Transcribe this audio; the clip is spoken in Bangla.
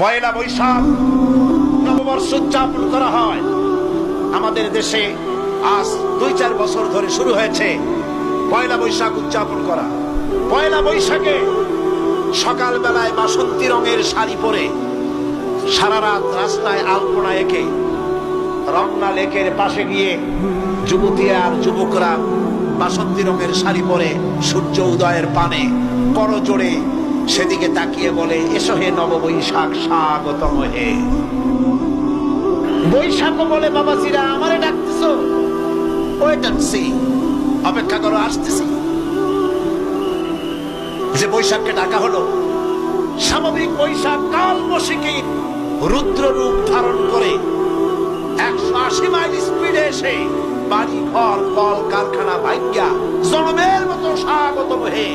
পয়লা বৈশাখ নববর্ষ উদযাপন করা হয় আমাদের দেশে। আজ 2-4 বছর ধরে শুরু হয়েছে পয়লা বৈশাখ উদযাপন করা। পয়লা বৈশাখে সকাল বেলায় বাসন্তী রঙের শাড়ি পরে সারা রাত রাস্তায় আলপনা এঁকে রমনা লেকের পাশে গিয়ে যুবতী আর যুবকরা বাসন্তী রঙের শাড়ি পরে সূর্য উদয়ের পানে করজোড়ে সেদিকে তাকিয়ে বলে, এসো হে নববৈশাখ স্বাগতম হে। বৈশাখ বলে, বাবাজিরা আমারে ডাকতেছো? ওয়েট এন্ড সি, অপেক্ষা করো, আসতেছি। যে বৈশাখকে ডাকা হলো স্বাভাবিক বৈশাখ কালবৈশাখী রুদ্র রূপ ধারণ করে 180 মাইল স্পিডে এসে বাড়ি ঘর কল কারখানা ভাঙ্গা জনমের মতো স্বাগতম হে